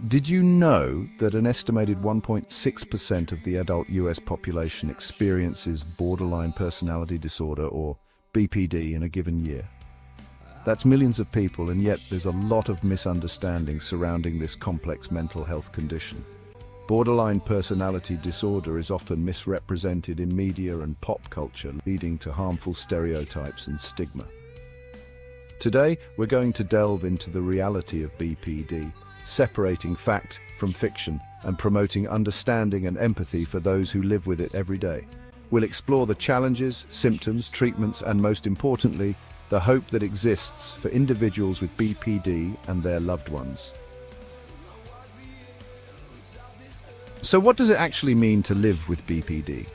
Did you know that an estimated 1.6% of the adult US population experiences borderline personality disorder, or BPD, in a given year? That's millions of people, and yet there's a lot of misunderstanding surrounding this complex mental health condition. Borderline personality disorder is often misrepresented in media and pop culture, leading to harmful stereotypes and stigma. Today, we're going to delve into the reality of BPD, separating fact from fiction and promoting understanding and empathy for those who live with it every day. We'll explore the challenges, symptoms, treatments, and most importantly, the hope that exists for individuals with BPD and their loved ones. So what does it actually mean to live with BPD?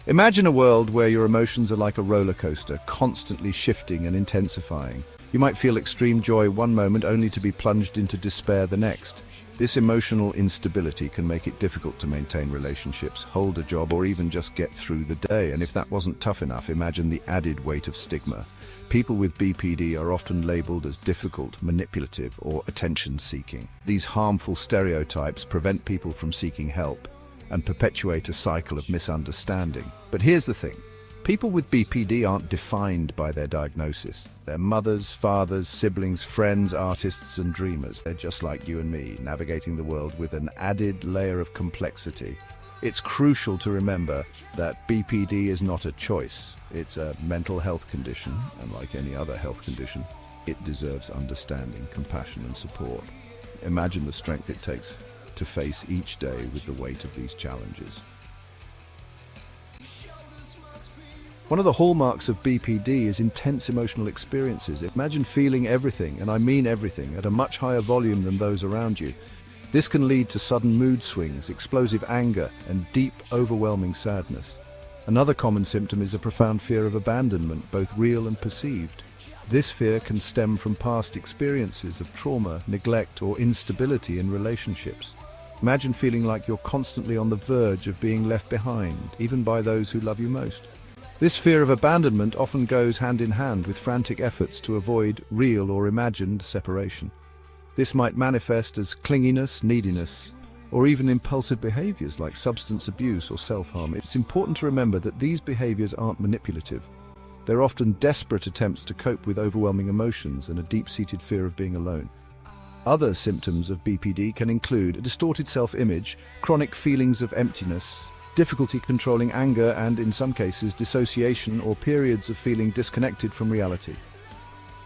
Imagine a world where your emotions are like a roller coaster, constantly shifting and intensifying. You might feel extreme joy one moment only to be plunged into despair the next. This emotional instability can make it difficult to maintain relationships, hold a job, or even just get through the day. And if that wasn't tough enough, imagine the added weight of stigma. People with BPD are often labeled as difficult, manipulative, or attention-seeking. These harmful stereotypes prevent people from seeking help and perpetuate a cycle of misunderstanding. But here's the thing. People with BPD aren't defined by their diagnosis. They're mothers, fathers, siblings, friends, artists, and dreamers. They're just like you and me, navigating the world with an added layer of complexity. It's crucial to remember that BPD is not a choice. It's a mental health condition, and like any other health condition, it deserves understanding, compassion, and support. Imagine the strength it takes to face each day with the weight of these challenges. One of the hallmarks of BPD is intense emotional experiences. Imagine feeling everything, and I mean everything, at a much higher volume than those around you. This can lead to sudden mood swings, explosive anger, and deep, overwhelming sadness. Another common symptom is a profound fear of abandonment, both real and perceived. This fear can stem from past experiences of trauma, neglect, or instability in relationships. Imagine feeling like you're constantly on the verge of being left behind, even by those who love you most. This fear of abandonment often goes hand in hand with frantic efforts to avoid real or imagined separation. This might manifest as clinginess, neediness, or even impulsive behaviors like substance abuse or self-harm. It's important to remember that these behaviors aren't manipulative. They're often desperate attempts to cope with overwhelming emotions and a deep-seated fear of being alone. Other symptoms of BPD can include a distorted self-image, chronic feelings of emptiness, difficulty controlling anger, and in some cases dissociation or periods of feeling disconnected from reality.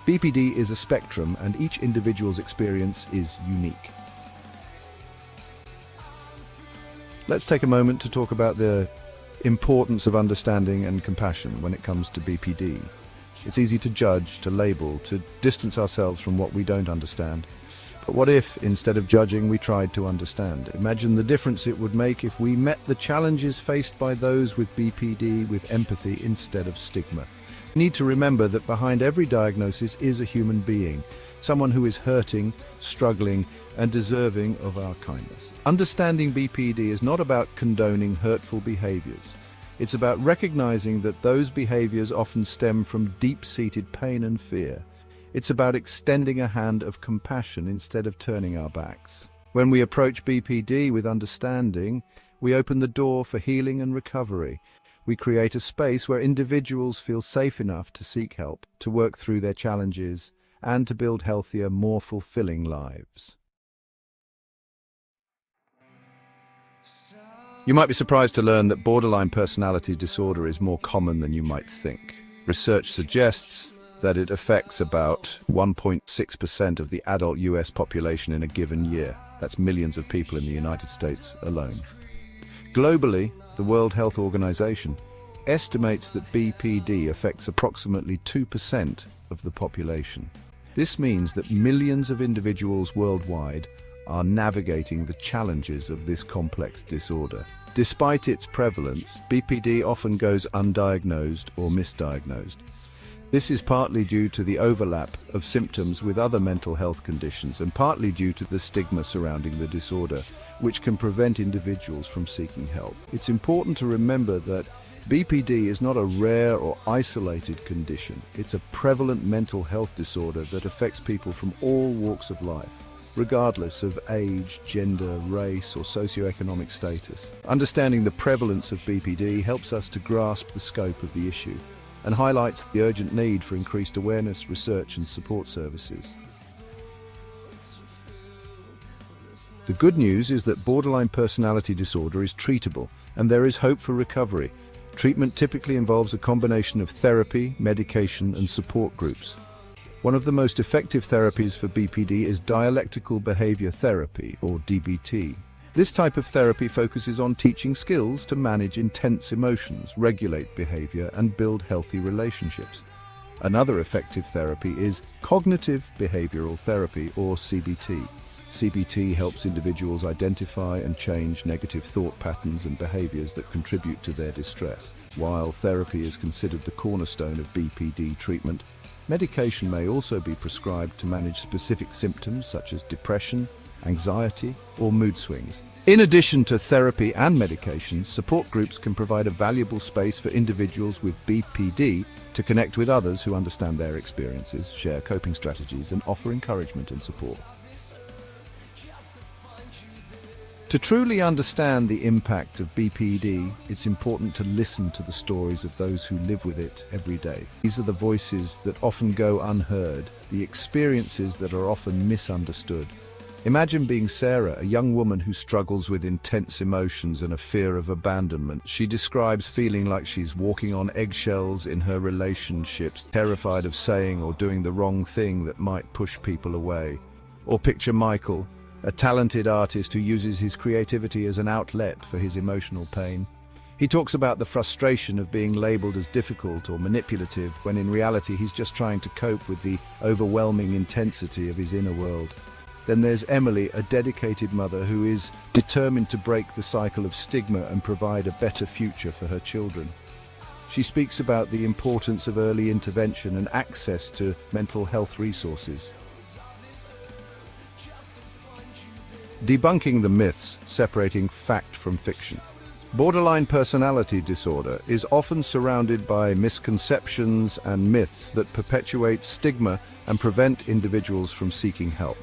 BPD is a spectrum, and each individual's experience is unique. Let's take a moment to talk about the importance of understanding and compassion when it comes to BPD. It's easy to judge, to label, to distance ourselves from what we don't understand. But what if, instead of judging, we tried to understand? Imagine the difference it would make if we met the challenges faced by those with BPD with empathy instead of stigma. We need to remember that behind every diagnosis is a human being, someone who is hurting, struggling, and deserving of our kindness. Understanding BPD is not about condoning hurtful behaviors. It's about recognizing that those behaviors often stem from deep-seated pain and fear. It's about extending a hand of compassion instead of turning our backs. When we approach BPD with understanding, we open the door for healing and recovery. We create a space where individuals feel safe enough to seek help, to work through their challenges, and to build healthier, more fulfilling lives. You might be surprised to learn that borderline personality disorder is more common than you might think. Research suggests that it affects about 1.6% of the adult US population in a given year. That's millions of people in the United States alone. Globally, the World Health Organization estimates that BPD affects approximately 2% of the population. This means that millions of individuals worldwide are navigating the challenges of this complex disorder. Despite its prevalence, BPD often goes undiagnosed or misdiagnosed. This is partly due to the overlap of symptoms with other mental health conditions and partly due to the stigma surrounding the disorder, which can prevent individuals from seeking help. It's important to remember that BPD is not a rare or isolated condition. It's a prevalent mental health disorder that affects people from all walks of life. regardless of age, gender, race, or socioeconomic status. Understanding the prevalence of BPD helps us to grasp the scope of the issue and highlights the urgent need for increased awareness, research, and support services. The good news is that borderline personality disorder is treatable, and there is hope for recovery. Treatment typically involves a combination of therapy, medication, and support groups. One of the most effective therapies for BPD is dialectical behavior therapy, or DBT. This type of therapy focuses on teaching skills to manage intense emotions, regulate behavior, and build healthy relationships. Another effective therapy is cognitive behavioral therapy, or CBT. CBT helps individuals identify and change negative thought patterns and behaviors that contribute to their distress. While therapy is considered the cornerstone of BPD treatment, medication may also be prescribed to manage specific symptoms such as depression, anxiety, or mood swings. In addition to therapy and medication, support groups can provide a valuable space for individuals with BPD to connect with others who understand their experiences, share coping strategies, and offer encouragement and support. To truly understand the impact of BPD, it's important to listen to the stories of those who live with it every day. These are the voices that often go unheard, the experiences that are often misunderstood. Imagine being Sarah, a young woman who struggles with intense emotions and a fear of abandonment. She describes feeling like she's walking on eggshells in her relationships, terrified of saying or doing the wrong thing that might push people away. Or picture Michael, a talented artist who uses his creativity as an outlet for his emotional pain. He talks about the frustration of being labeled as difficult or manipulative, when in reality he's just trying to cope with the overwhelming intensity of his inner world. Then there's Emily, a dedicated mother who is determined to break the cycle of stigma and provide a better future for her children. She speaks about the importance of early intervention and access to mental health resources. Debunking the myths separating fact from fiction. Borderline personality disorder is often surrounded by misconceptions and myths that perpetuate stigma and prevent individuals from seeking help.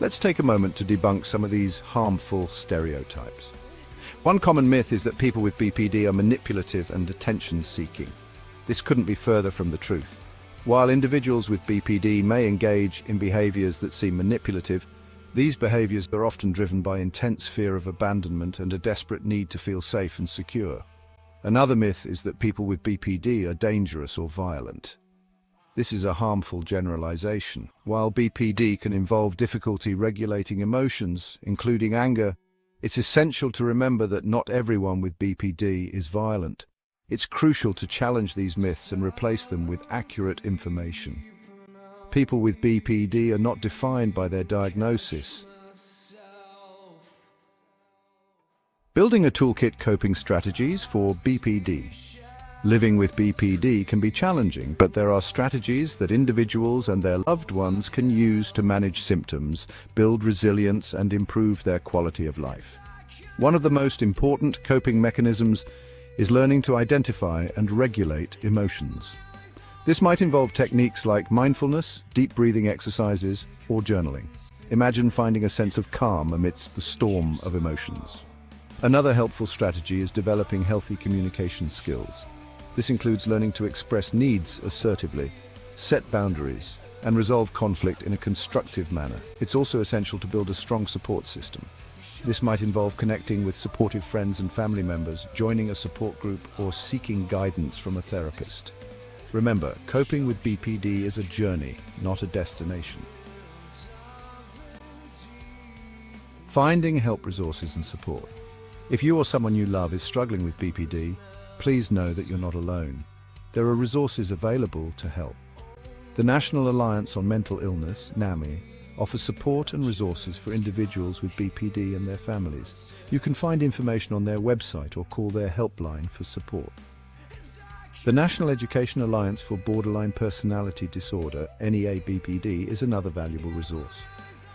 Let's take a moment to debunk some of these harmful stereotypes. One common myth is that people with BPD are manipulative and attention-seeking. This couldn't be further from the truth. While individuals with BPD may engage in behaviors that seem manipulative, these behaviors are often driven by intense fear of abandonment and a desperate need to feel safe and secure. Another myth is that people with BPD are dangerous or violent. This is a harmful generalization. While BPD can involve difficulty regulating emotions, including anger, it's essential to remember that not everyone with BPD is violent. It's crucial to challenge these myths and replace them with accurate information. People with BPD are not defined by their diagnosis. Building a toolkit coping strategies for BPD. Living with BPD can be challenging, but there are strategies that individuals and their loved ones can use to manage symptoms, build resilience, and improve their quality of life. One of the most important coping mechanisms is learning to identify and regulate emotions. This might involve techniques like mindfulness, deep breathing exercises, or journaling. Imagine finding a sense of calm amidst the storm of emotions. Another helpful strategy is developing healthy communication skills. This includes learning to express needs assertively, set boundaries, and resolve conflict in a constructive manner. It's also essential to build a strong support system. This might involve connecting with supportive friends and family members, joining a support group, or seeking guidance from a therapist. Remember, coping with BPD is a journey, not a destination. Finding help resources and support. If you or someone you love is struggling with BPD, please know that you're not alone. There are resources available to help. The National Alliance on Mental Illness, NAMI, offers support and resources for individuals with BPD and their families. You can find information on their website or call their helpline for support. The National Education Alliance for Borderline Personality Disorder, NEA-BPD, is another valuable resource.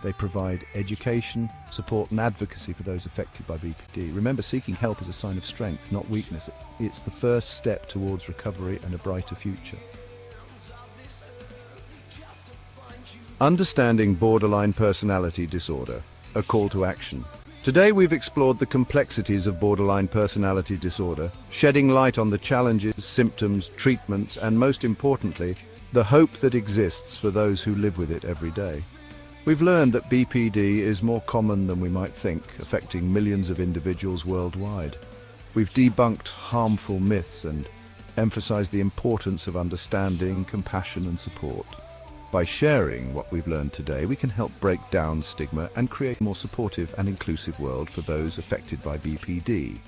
They provide education, support and advocacy for those affected by BPD. Remember, seeking help is a sign of strength, not weakness. It's the first step towards recovery and a brighter future. Understanding borderline personality disorder, a call to action. Today we've explored the complexities of borderline personality disorder, shedding light on the challenges, symptoms, treatments, and most importantly, the hope that exists for those who live with it every day. We've learned that BPD is more common than we might think, affecting millions of individuals worldwide. We've debunked harmful myths and emphasized the importance of understanding, compassion, and support. By sharing what we've learned today, we can help break down stigma and create a more supportive and inclusive world for those affected by BPD.